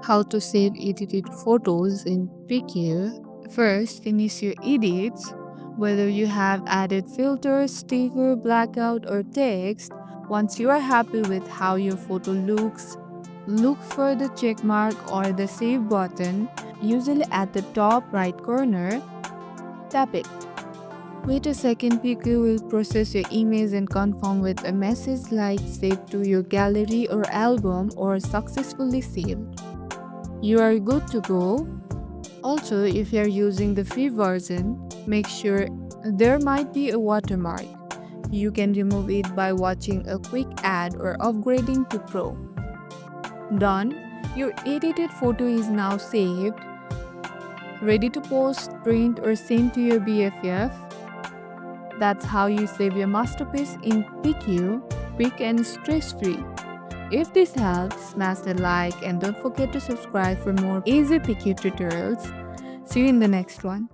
how to save edited photos in PickU. First, finish your edits. Whether you have added filters, sticker, blackout, or text, once you are happy with how your photo looks, look for the check mark or the save button, usually at the top right corner. Tap it. Wait a second, PickU will process your image and confirm with a message like saved to your gallery or album or successfully saved. You are good to go. Also, if you are using the free version, make sure there might be a watermark. You can remove it by watching a quick ad or upgrading to Pro. Done. Your edited photo is now saved, ready to post, print, or send to your BFF. That's how you save your masterpiece in PickU, quick and stress-free. If this helps, smash the like and don't forget to subscribe for more easy PickU tutorials. See you in the next one.